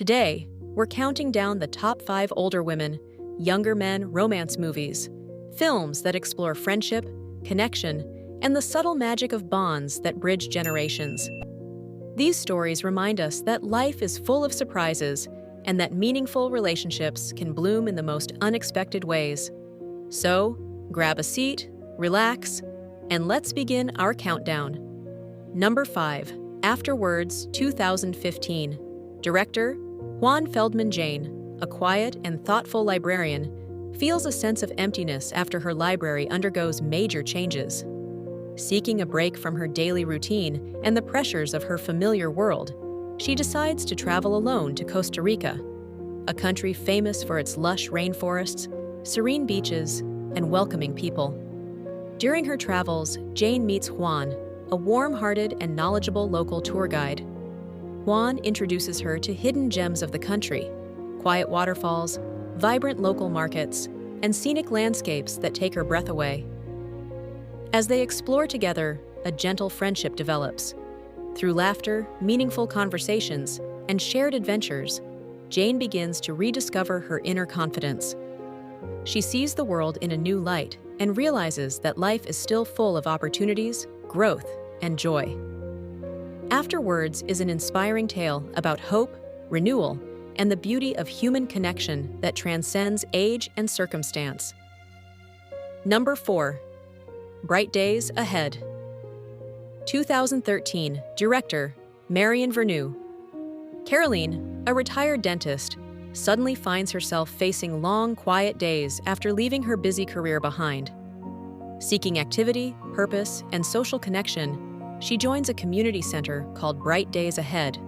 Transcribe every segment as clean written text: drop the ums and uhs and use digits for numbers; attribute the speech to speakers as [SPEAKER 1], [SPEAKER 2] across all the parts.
[SPEAKER 1] Today, we're counting down the top 5 older women, younger men romance movies, films that explore friendship, connection, and the subtle magic of bonds that bridge generations. These stories remind us that life is full of surprises and that meaningful relationships can bloom in the most unexpected ways. So, grab a seat, relax, and let's begin our countdown. Number 5. Afterwards, 2015. Director, Juan Feldman. Jane, a quiet and thoughtful librarian, feels a sense of emptiness after her library undergoes major changes. Seeking a break from her daily routine and the pressures of her familiar world, she decides to travel alone to Costa Rica, a country famous for its lush rainforests, serene beaches, and welcoming people. During her travels, Jane meets Juan, a warm-hearted and knowledgeable local tour guide. Juan introduces her to hidden gems of the country, quiet waterfalls, vibrant local markets, and scenic landscapes that take her breath away. As they explore together, a gentle friendship develops. Through laughter, meaningful conversations, and shared adventures, Jane begins to rediscover her inner confidence. She sees the world in a new light and realizes that life is still full of opportunities, growth, and joy. Afterwards is an inspiring tale about hope, renewal, and the beauty of human connection that transcends age and circumstance. Number 4. Bright Days Ahead. 2013. Director, Marion Verneau. Caroline, a retired dentist, suddenly finds herself facing long, quiet days after leaving her busy career behind. Seeking activity, purpose, and social connection, she joins a community center called Bright Days Ahead,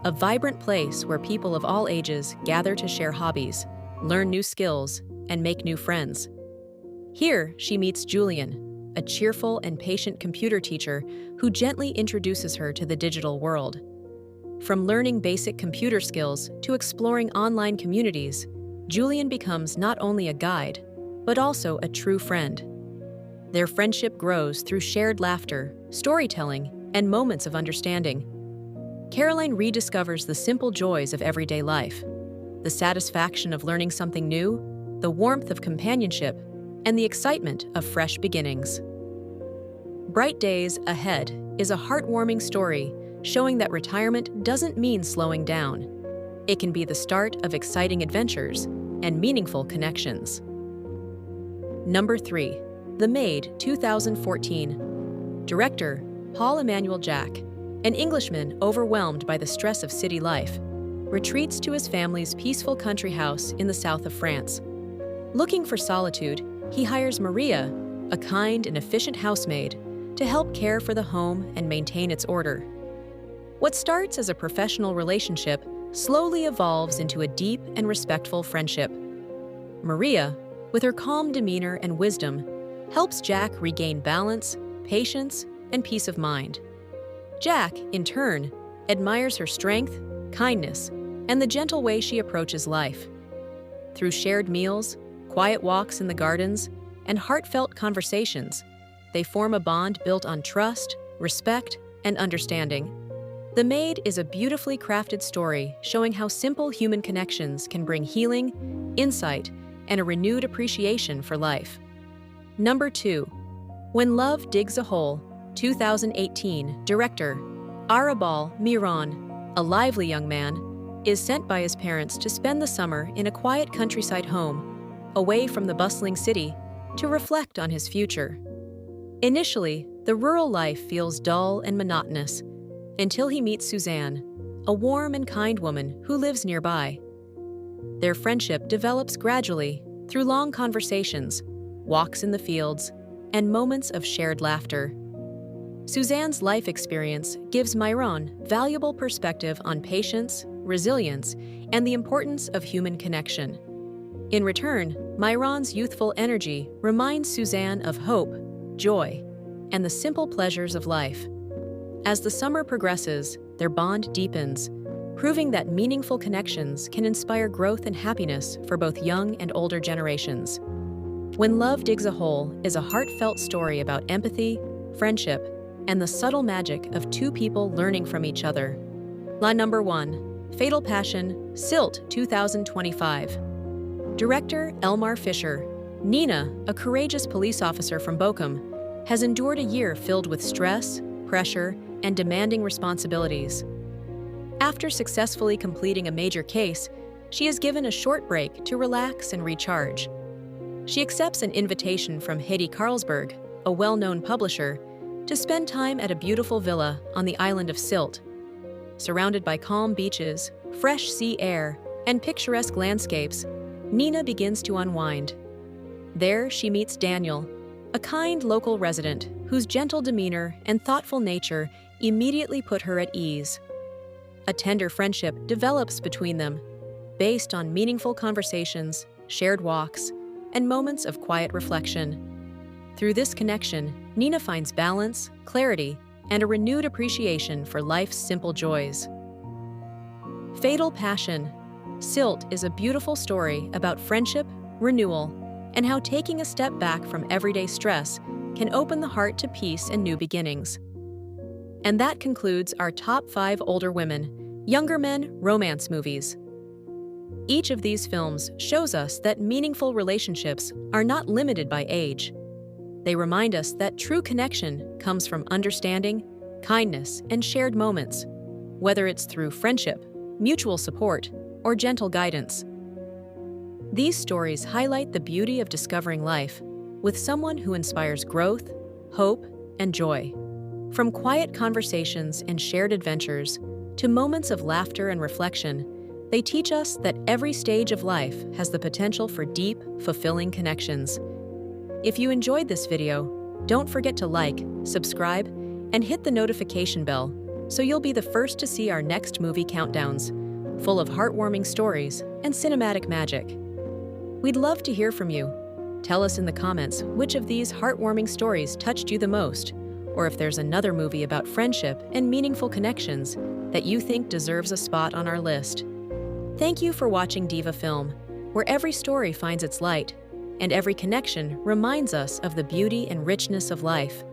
[SPEAKER 1] a vibrant place where people of all ages gather to share hobbies, learn new skills, and make new friends. Here, she meets Julian, a cheerful and patient computer teacher who gently introduces her to the digital world. From learning basic computer skills to exploring online communities, Julian becomes not only a guide, but also a true friend. Their friendship grows through shared laughter, storytelling, and moments of understanding. Caroline rediscovers the simple joys of everyday life, the satisfaction of learning something new, the warmth of companionship, and the excitement of fresh beginnings. Bright Days Ahead is a heartwarming story showing that retirement doesn't mean slowing down. It can be the start of exciting adventures and meaningful connections. Number 3. The Maid, 2014. Director, Paul Emmanuel Jack, an Englishman overwhelmed by the stress of city life, retreats to his family's peaceful country house in the south of France. Looking for solitude, he hires Maria, a kind and efficient housemaid, to help care for the home and maintain its order. What starts as a professional relationship slowly evolves into a deep and respectful friendship. Maria, with her calm demeanor and wisdom, helps Jack regain balance, patience, and peace of mind. Jack, in turn, admires her strength, kindness, and the gentle way she approaches life. Through shared meals, quiet walks in the gardens, and heartfelt conversations, they form a bond built on trust, respect, and understanding. The Maid is a beautifully crafted story showing how simple human connections can bring healing, insight, and a renewed appreciation for life. Number 2. When Love Digs a Hole, 2018. Director, Arabal Miron, a lively young man, is sent by his parents to spend the summer in a quiet countryside home, away from the bustling city, to reflect on his future. Initially, the rural life feels dull and monotonous, until he meets Suzanne, a warm and kind woman who lives nearby. Their friendship develops gradually through long conversations, walks in the fields, and moments of shared laughter. Suzanne's life experience gives Myron valuable perspective on patience, resilience, and the importance of human connection. In return, Myron's youthful energy reminds Suzanne of hope, joy, and the simple pleasures of life. As the summer progresses, their bond deepens, proving that meaningful connections can inspire growth and happiness for both young and older generations. When Love Digs a Hole is a heartfelt story about empathy, friendship, and the subtle magic of two people learning from each other. Number 1. Fatal Passion, Silt 2025. Director Elmar Fischer. Nina, a courageous police officer from Bochum, has endured a year filled with stress, pressure, and demanding responsibilities. After successfully completing a major case, she is given a short break to relax and recharge. She accepts an invitation from Hedy Carlsberg, a well-known publisher, to spend time at a beautiful villa on the island of Silt. Surrounded by calm beaches, fresh sea air, and picturesque landscapes, Nina begins to unwind. There, she meets Daniel, a kind local resident whose gentle demeanor and thoughtful nature immediately put her at ease. A tender friendship develops between them, based on meaningful conversations, shared walks, and moments of quiet reflection. Through this connection, Nina finds balance, clarity, and a renewed appreciation for life's simple joys. Fatal Passion. Silt is a beautiful story about friendship, renewal, and how taking a step back from everyday stress can open the heart to peace and new beginnings. And that concludes our top 5 older women, younger men romance movies. Each of these films shows us that meaningful relationships are not limited by age. They remind us that true connection comes from understanding, kindness, and shared moments, whether it's through friendship, mutual support, or gentle guidance. These stories highlight the beauty of discovering life with someone who inspires growth, hope, and joy. From quiet conversations and shared adventures to moments of laughter and reflection, they teach us that every stage of life has the potential for deep, fulfilling connections. If you enjoyed this video, don't forget to like, subscribe, and hit the notification bell so you'll be the first to see our next movie countdowns, full of heartwarming stories and cinematic magic. We'd love to hear from you. Tell us in the comments which of these heartwarming stories touched you the most, or if there's another movie about friendship and meaningful connections that you think deserves a spot on our list. Thank you for watching Diva Film, where every story finds its light, and every connection reminds us of the beauty and richness of life.